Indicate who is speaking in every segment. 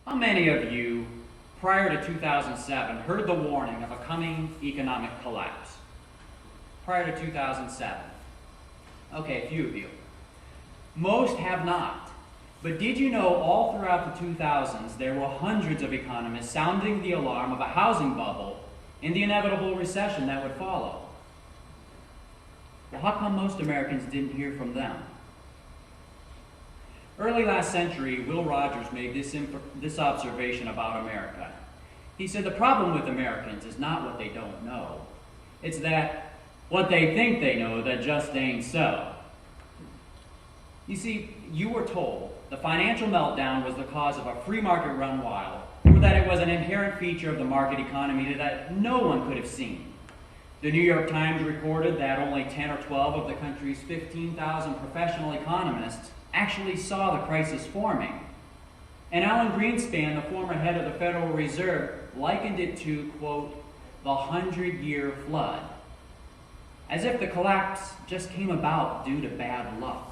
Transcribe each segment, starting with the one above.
Speaker 1: How many of you, prior to 2007, heard the warning of a coming economic collapse? Prior to 2007. Okay, a few of you. Most have not. But did you know all throughout the 2000s there were hundreds of economists sounding the alarm of a housing bubble and the inevitable recession that would follow? Well, how come most Americans didn't hear from them? Early last century, Will Rogers made this observation about America. He said the problem with Americans is not what they don't know. It's that what they think they know that just ain't so. You see, you were told the financial meltdown was the cause of a free market run wild, or that it was an inherent feature of the market economy that no one could have seen. The New York Times recorded that only 10 or 12 of the country's 15,000 professional economists actually saw the crisis forming. And Alan Greenspan, the former head of the Federal Reserve, likened it to, quote, the 100-year flood, as if the collapse just came about due to bad luck.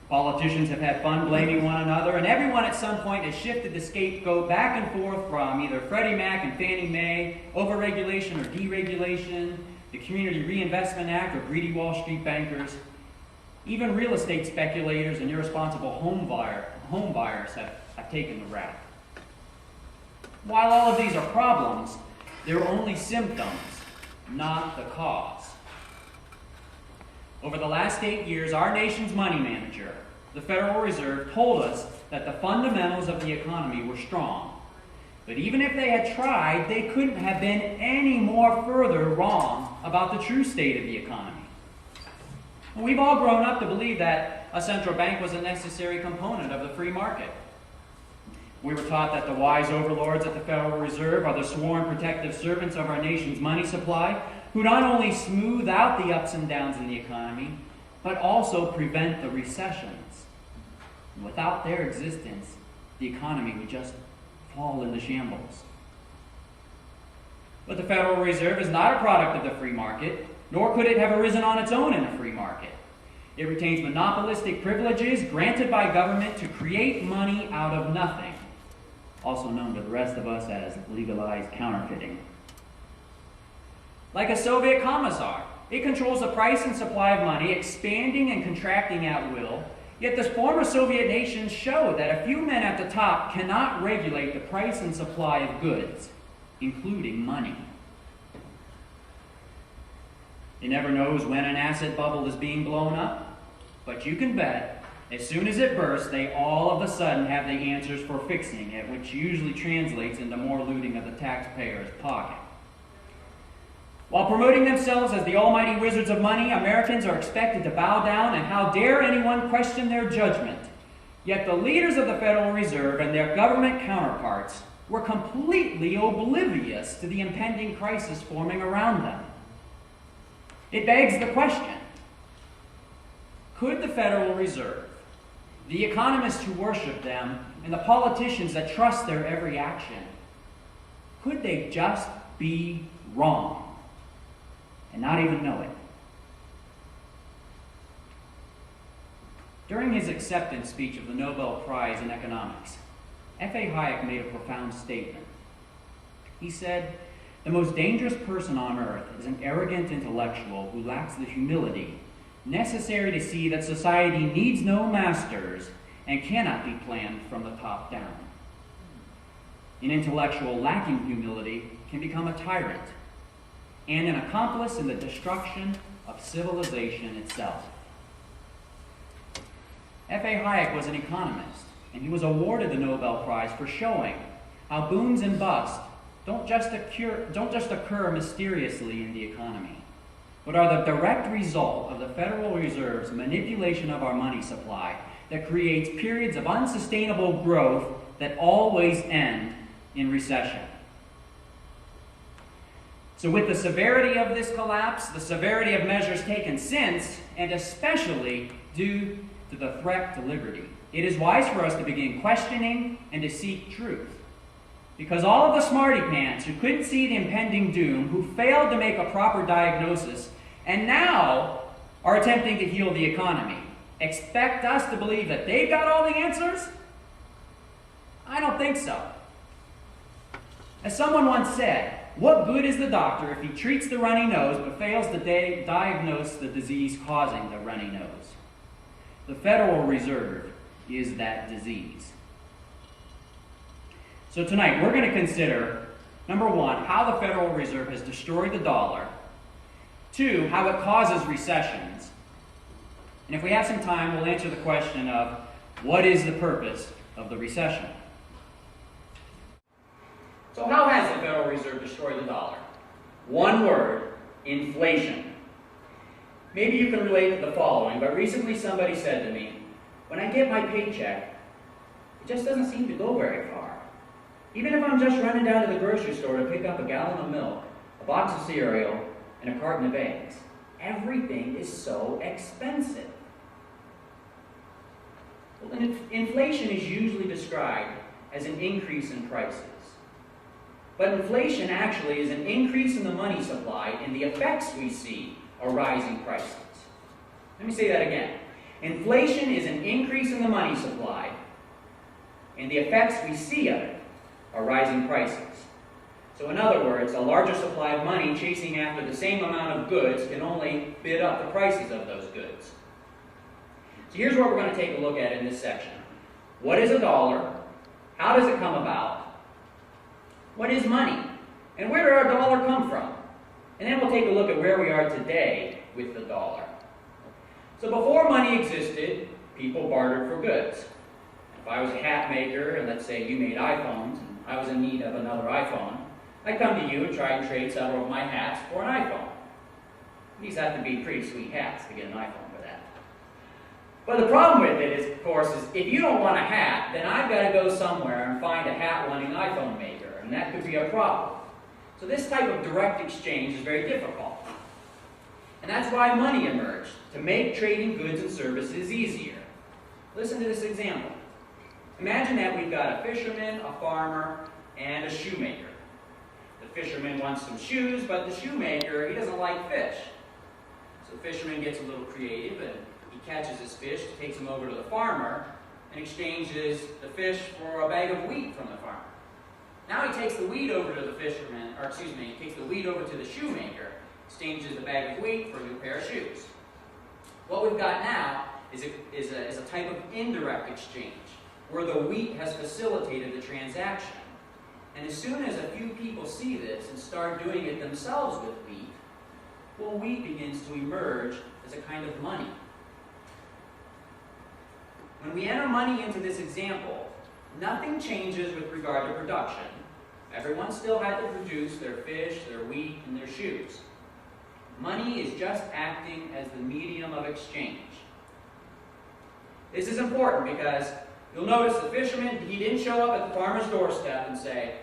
Speaker 1: Politicians have had fun blaming one another, and everyone at some point has shifted the scapegoat back and forth from either Freddie Mac and Fannie Mae, overregulation or deregulation, the Community Reinvestment Act, or greedy Wall Street bankers. Even real estate speculators and irresponsible home buyers have taken the rap. While all of these are problems, they're only symptoms, not the cause. Over the last 8 years, our nation's money manager, the Federal Reserve, told us that the fundamentals of the economy were strong. But even if they had tried, they couldn't have been any more further wrong about the true state of the economy. We've all grown up to believe that a central bank was a necessary component of the free market. We were taught that the wise overlords at the Federal Reserve are the sworn protective servants of our nation's money supply, who not only smooth out the ups and downs in the economy, but also prevent the recessions. Without their existence, the economy would just fall into shambles. But the Federal Reserve is not a product of the free market, nor could it have arisen on its own in a free market. It retains monopolistic privileges granted by government to create money out of nothing, also known to the rest of us as legalized counterfeiting. Like a Soviet commissar, it controls the price and supply of money, expanding and contracting at will, yet the former Soviet nations show that a few men at the top cannot regulate the price and supply of goods, including money. It never knows when an asset bubble is being blown up, but you can bet as soon as it bursts, they all of a sudden have the answers for fixing it, which usually translates into more looting of the taxpayer's pocket. While promoting themselves as the almighty wizards of money, Americans are expected to bow down, and how dare anyone question their judgment. Yet the leaders of the Federal Reserve and their government counterparts were completely oblivious to the impending crisis forming around them. It begs the question, could the Federal Reserve, the economists who worship them, and the politicians that trust their every action, could they just be wrong and not even know it? During his acceptance speech of the Nobel Prize in Economics, F.A. Hayek made a profound statement. He said, "The most dangerous person on earth is an arrogant intellectual who lacks the humility necessary to see that society needs no masters and cannot be planned from the top down." An intellectual lacking humility can become a tyrant and an accomplice in the destruction of civilization itself. F.A. Hayek was an economist, and he was awarded the Nobel Prize for showing how booms and busts don't just occur mysteriously in the economy, but are the direct result of the Federal Reserve's manipulation of our money supply that creates periods of unsustainable growth that always end in recession. So with the severity of this collapse, the severity of measures taken since, and especially due to the threat to liberty, it is wise for us to begin questioning and to seek truth. Because all of the smarty pants who couldn't see the impending doom, who failed to make a proper diagnosis, and now are attempting to heal the economy, expect us to believe that they've got all the answers? I don't think so. As someone once said, what good is the doctor if he treats the runny nose but fails to diagnose the disease causing the runny nose? The Federal Reserve is that disease. So tonight we're going to consider, number one, how the Federal Reserve has destroyed the dollar. Two, how it causes recessions. And if we have some time, we'll answer the question of what is the purpose of the recession? So how has the Federal Reserve destroyed the dollar? One word, inflation. Maybe you can relate to the following, but recently somebody said to me, when I get my paycheck, it just doesn't seem to go very far. Even if I'm just running down to the grocery store to pick up a gallon of milk, a box of cereal, and a carton of eggs, everything is so expensive. Well, inflation is usually described as an increase in prices. But inflation actually is an increase in the money supply, and the effects we see are rising prices. Let me say that again. Inflation is an increase in the money supply, and the effects we see of it are rising prices. So in other words, a larger supply of money chasing after the same amount of goods can only bid up the prices of those goods. So here's what we're going to take a look at in this section. What is a dollar? How does it come about? What is money? And where did our dollar come from? And then we'll take a look at where we are today with the dollar. So before money existed, people bartered for goods. If I was a hat maker, and let's say you made iPhones, and I was in need of another iPhone, I'd come to you and try and trade several of my hats for an iPhone. These have to be pretty sweet hats to get an iPhone for that. But the problem with it is, of course, is if you don't want a hat, then I've got to go somewhere and find a hat-wanting iPhone maker, and that could be a problem. So this type of direct exchange is very difficult. And that's why money emerged, to make trading goods and services easier. Listen to this example. Imagine that we've got a fisherman, a farmer, and a shoemaker. The fisherman wants some shoes, but the shoemaker, he doesn't like fish. So the fisherman gets a little creative, and he catches his fish, takes them over to the farmer, and exchanges the fish for a bag of wheat from the farmer. Now he takes the wheat over to the fisherman, or excuse me, he takes the wheat over to the shoemaker, exchanges the bag of wheat for a new pair of shoes. What we've got now is a type of indirect exchange, where the wheat has facilitated the transaction. And as soon as a few people see this and start doing it themselves with wheat, well, wheat begins to emerge as a kind of money. When we enter money into this example, nothing changes with regard to production. Everyone still had to produce their fish, their wheat, and their shoes. Money is just acting as the medium of exchange. This is important because you'll notice the fisherman, he didn't show up at the farmer's doorstep and say,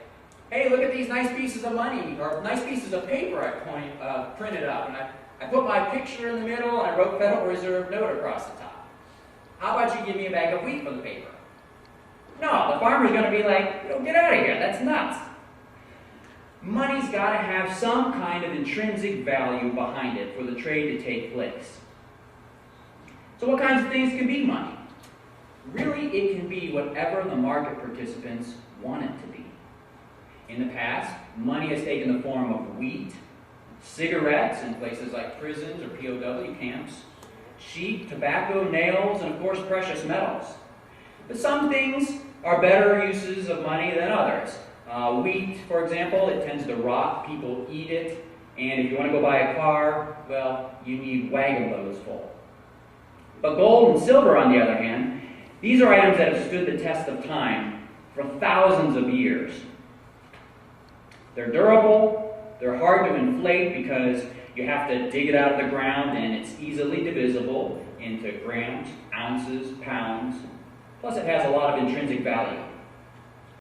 Speaker 1: hey, look at these nice pieces of money, or nice pieces of paper I printed up, and I put my picture in the middle, and I wrote Federal Reserve note across the top. How about you give me a bag of wheat for the paper? No, the farmer's going to be like, get out of here, that's nuts. Money's got to have some kind of intrinsic value behind it for the trade to take place. So what kinds of things can be money? Really, it can be whatever the market participants want it to be. In the past, money has taken the form of wheat, cigarettes in places like prisons or POW camps, sheep, tobacco, nails, and of course precious metals. But some things are better uses of money than others. Wheat, for example, it tends to rot, people eat it, and if you want to go buy a car, well, you need wagon loads full. But gold and silver, on the other hand, these are items that have stood the test of time for thousands of years. They're durable, they're hard to inflate because you have to dig it out of the ground and it's easily divisible into grams, ounces, pounds. Plus it has a lot of intrinsic value.